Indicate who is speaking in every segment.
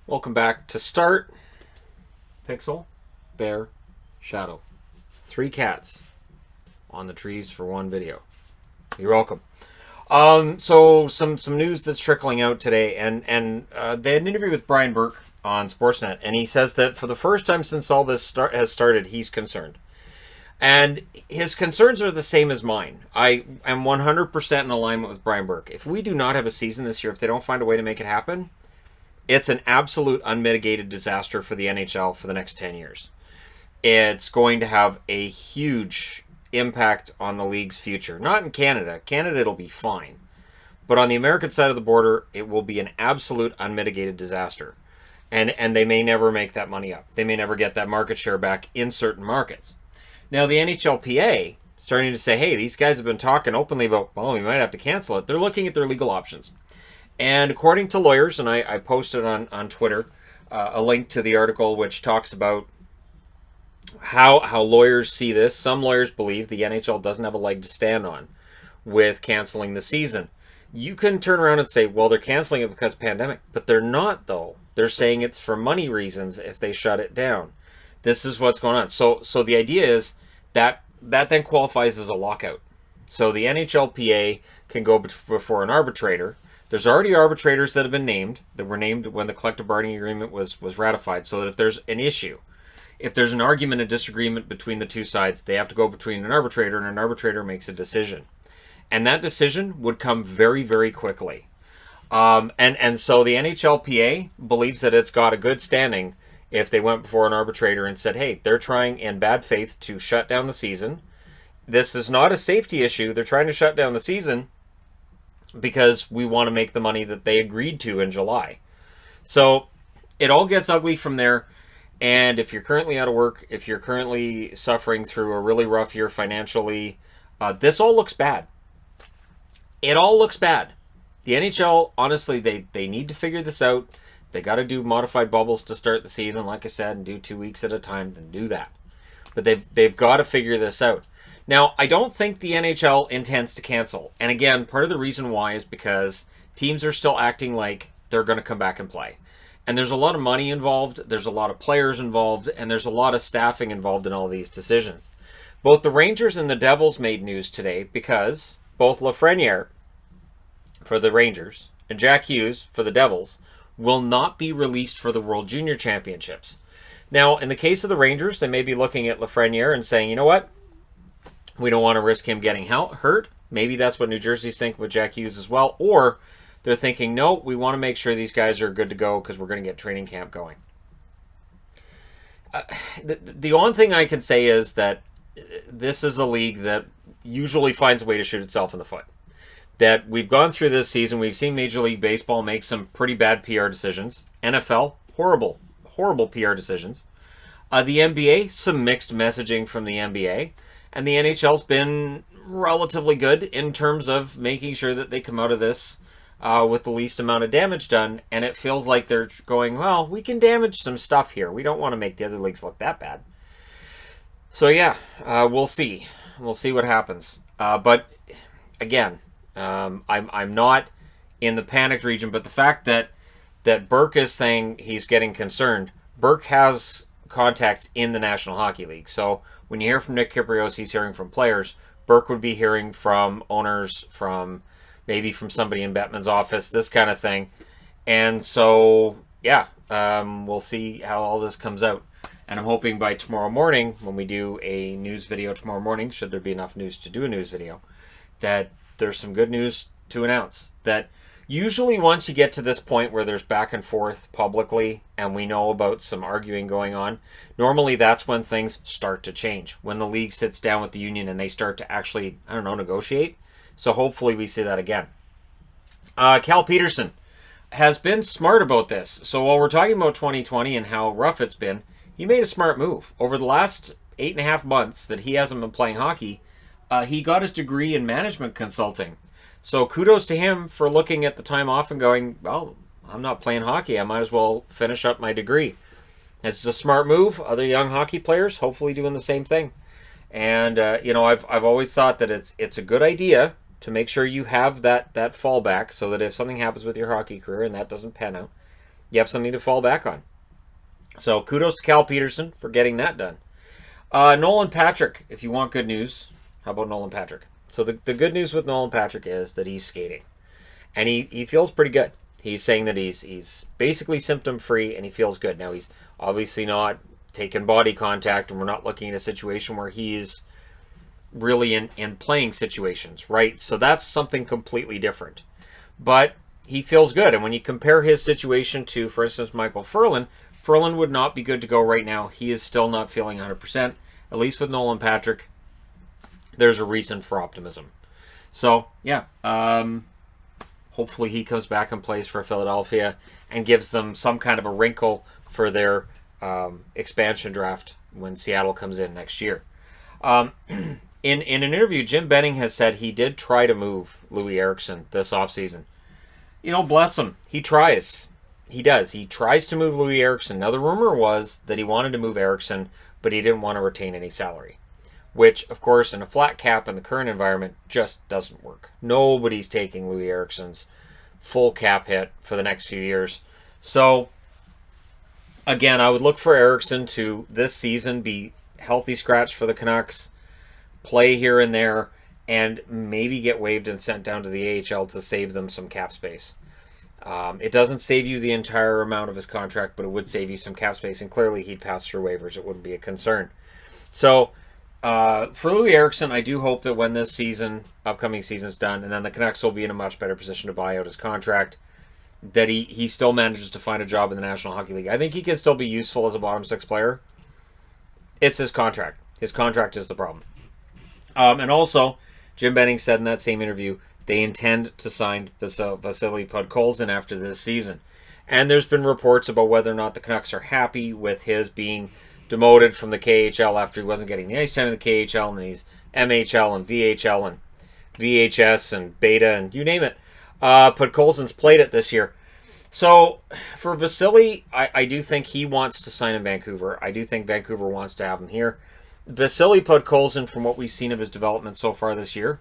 Speaker 1: Welcome back to Start. Pixel, Bear, Shadow. 3 cats on the trees for one video. You're welcome. So some news that's trickling out today, and they had an interview with Brian Burke on Sportsnet, and he says that for the first time since all this has started, he's concerned. And his concerns are the same as mine. I am 100% in alignment with Brian Burke. If we do not have a season this year, if they don't find a way to make it happen, it's an absolute unmitigated disaster for the NHL for the next 10 years. It's going to have a huge impact on the league's future. Not in Canada. Canada, it'll be fine. But on the American side of the border, it will be an absolute unmitigated disaster. And they may never make that money up. They may never get that market share back in certain markets. Now, the NHLPA starting to say, hey, these guys have been talking openly about, well, we might have to cancel it. They're looking at their legal options. And according to lawyers, and I posted on Twitter a link to the article which talks about how lawyers see this. Some lawyers believe the NHL doesn't have a leg to stand on with canceling the season. You can turn around and say, well, they're canceling it because of the pandemic. But they're not, though. They're saying it's for money reasons if they shut it down. This is what's going on. So the idea is that then qualifies as a lockout. So the NHLPA can go before an arbitrator. There's already arbitrators that have been named, that were named when the collective bargaining agreement was ratified, so that if there's an issue, if there's an argument, a disagreement between the two sides, they have to go between an arbitrator, and an arbitrator makes a decision. And that decision would come very, very quickly. And so the NHLPA believes that it's got a good standing if they went before an arbitrator and said, hey, they're trying in bad faith to shut down the season. This is not a safety issue. They're trying to shut down the season because we want to make the money that they agreed to in July. So it all gets ugly from there. And if you're currently out of work, if you're currently suffering through a really rough year financially, this all looks bad. It all looks bad. The NHL, honestly, they need to figure this out. They got to do modified bubbles to start the season, like I said, and do 2 weeks at a time, then do that. But they've got to figure this out. Now, I don't think the NHL intends to cancel. And again, part of the reason why is because teams are still acting like they're going to come back and play. And there's a lot of money involved, there's a lot of players involved, and there's a lot of staffing involved in all these decisions. Both the Rangers and the Devils made news today because both Lafreniere for the Rangers and Jack Hughes for the Devils will not be released for the World Junior Championships. Now, in the case of the Rangers, they may be looking at Lafreniere and saying, you know what? We don't want to risk him getting hurt. Maybe that's what New Jersey's thinking with Jack Hughes as well. Or they're thinking, no, we want to make sure these guys are good to go because we're going to get training camp going. The only thing I can say is that this is a league that usually finds a way to shoot itself in the foot. That we've gone through this season, we've seen Major League Baseball make some pretty bad PR decisions. NFL, horrible PR decisions. The NBA, some mixed messaging from the NBA. And the NHL's been relatively good in terms of making sure that they come out of this with the least amount of damage done. And it feels like they're going, well, we can damage some stuff here. We don't want to make the other leagues look that bad. So yeah, we'll see. We'll see what happens. But again, I'm not in the panicked region. But the fact that Burke is saying he's getting concerned, Burke has contacts in the National Hockey League. So when you hear from Nick Kypreos, he's hearing from players. Burke would be hearing from owners, from maybe from somebody in Bettman's office, this kind of thing. And so, yeah, we'll see how all this comes out. And I'm hoping by tomorrow morning, when we do a news video tomorrow morning, should there be enough news to do a news video, that there's some good news to announce. That usually once you get to this point where there's back and forth publicly and we know about some arguing going on, normally that's when things start to change. When the league sits down with the union and they start to actually, negotiate. So hopefully we see that again. Cal Peterson has been smart about this. So while we're talking about 2020 and how rough it's been, he made a smart move. Over the last 8.5 months that he hasn't been playing hockey, he got his degree in management consulting. So kudos to him for looking at the time off and going, well, I'm not playing hockey. I might as well finish up my degree. It's a smart move. Other young hockey players hopefully doing the same thing. And, I've always thought that it's a good idea to make sure you have that fallback so that if something happens with your hockey career and that doesn't pan out, you have something to fall back on. So kudos to Cal Peterson for getting that done. Nolan Patrick, if you want good news, how about Nolan Patrick? So the good news with Nolan Patrick is that he's skating. And he feels pretty good. He's saying that he's basically symptom-free and he feels good. Now, he's obviously not taking body contact, and we're not looking at a situation where he's really in playing situations, right? So that's something completely different. But he feels good. And when you compare his situation to, for instance, Michael Ferland would not be good to go right now. He is still not feeling 100%. At least with Nolan Patrick, there's a reason for optimism. So, yeah. Hopefully he comes back and plays for Philadelphia and gives them some kind of a wrinkle for their expansion draft when Seattle comes in next year. In an interview, Jim Benning has said he did try to move Louis Eriksson this offseason. You know, bless him. He tries. He does. He tries to move Louis Eriksson. Now, the rumor was that he wanted to move Eriksson, but he didn't want to retain any salary. Which, of course, in a flat cap in the current environment, just doesn't work. Nobody's taking Louis Eriksson's full cap hit for the next few years. So, again, I would look for Eriksson to, this season, be healthy scratch for the Canucks, play here and there, and maybe get waived and sent down to the AHL to save them some cap space. It doesn't save you the entire amount of his contract, but it would save you some cap space, and clearly he'd pass through waivers. It wouldn't be a concern. So, for Louis Eriksson, I do hope that when this season, upcoming season's done, and then the Canucks will be in a much better position to buy out his contract, that he still manages to find a job in the National Hockey League. I think he can still be useful as a bottom six player. It's his contract. His contract is the problem. And also, Jim Benning said in that same interview, they intend to sign Vasily Podkolzin after this season. And there's been reports about whether or not the Canucks are happy with his being demoted from the KHL after he wasn't getting the ice time in the KHL, and he's MHL and VHL and VHS and Beta and you name it. Podkolzin's played it this year. So for Vasily, I do think he wants to sign in Vancouver. I do think Vancouver wants to have him here. Vasily Podkolzin, from what we've seen of his development so far this year,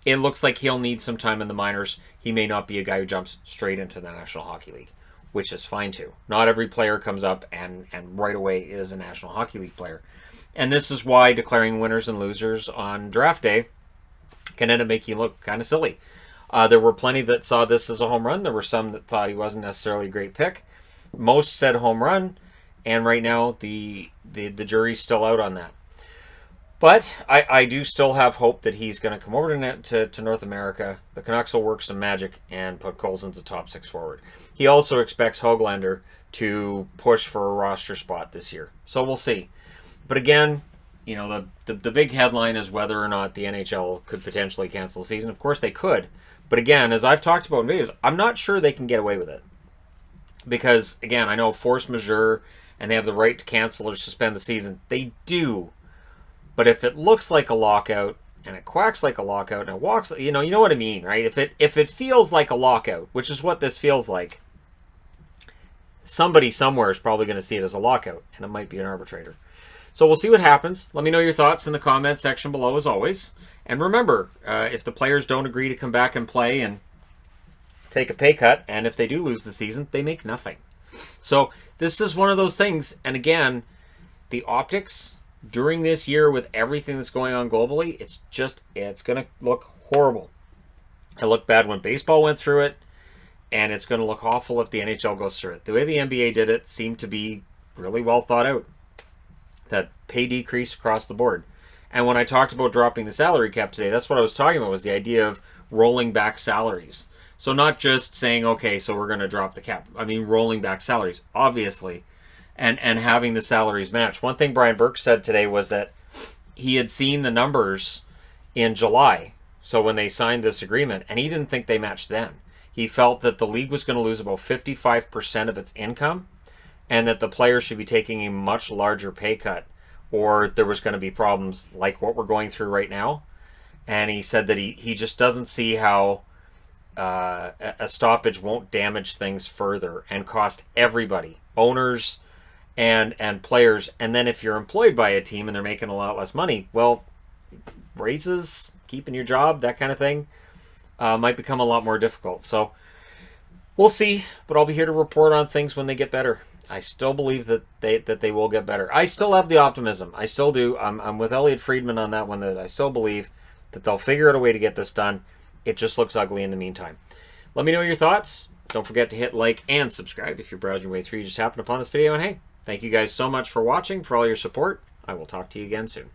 Speaker 1: it looks like he'll need some time in the minors. He may not be a guy who jumps straight into the National Hockey League, which is fine too. Not every player comes up and right away is a National Hockey League player. And this is why declaring winners and losers on draft day can end up making you look kind of silly. There were plenty that saw this as a home run. There were some that thought he wasn't necessarily a great pick. Most said home run, and right now the jury's still out on that. But I do still have hope that he's going to come over to North America. The Canucks will work some magic and put Colson's a top six forward. He also expects Höglander to push for a roster spot this year. So we'll see. But again, you know, the big headline is whether or not the NHL could potentially cancel the season. Of course they could. But again, as I've talked about in videos, I'm not sure they can get away with it. Because, again, I know force majeure and they have the right to cancel or suspend the season. They do. But if it looks like a lockout and it quacks like a lockout and it walks, you know what I mean, right? If it feels like a lockout, which is what this feels like, somebody somewhere is probably going to see it as a lockout, and it might be an arbitrator. So we'll see what happens. Let me know your thoughts in the comment section below, as always. And remember, if the players don't agree to come back and play and take a pay cut, and if they do lose the season, they make nothing. So this is one of those things. And again, the optics during this year with everything that's going on globally, it's going to look horrible. It looked bad when baseball went through it, and it's going to look awful if the NHL goes through it. The way the NBA did it seemed to be really well thought out. That pay decrease across the board. And when I talked about dropping the salary cap today, that's what I was talking about, was the idea of rolling back salaries. So not just saying, okay, so we're going to drop the cap. I mean, rolling back salaries, obviously, and having the salaries match. One thing Brian Burke said today was that he had seen the numbers in July, so when they signed this agreement, and he didn't think they matched then. He felt that the league was going to lose about 55% of its income, and that the players should be taking a much larger pay cut, or there was going to be problems like what we're going through right now. And he said that he just doesn't see how a stoppage won't damage things further and cost everybody, owners and players. And then if you're employed by a team and they're making a lot less money, well, raises, keeping your job, that kind of thing, might become a lot more difficult. So We'll see, but I'll be here to report on things when they get better. I still believe that they will get better. I still have the optimism. I still do. I'm with Elliot Friedman on that one, that I still believe that they'll figure out a way to get this done. It just looks ugly in the meantime. Let me know your thoughts. Don't forget to hit like and subscribe if you're browsing your way through. You just happened upon this video. And hey, thank you guys so much for watching, for all your support. I will talk to you again soon.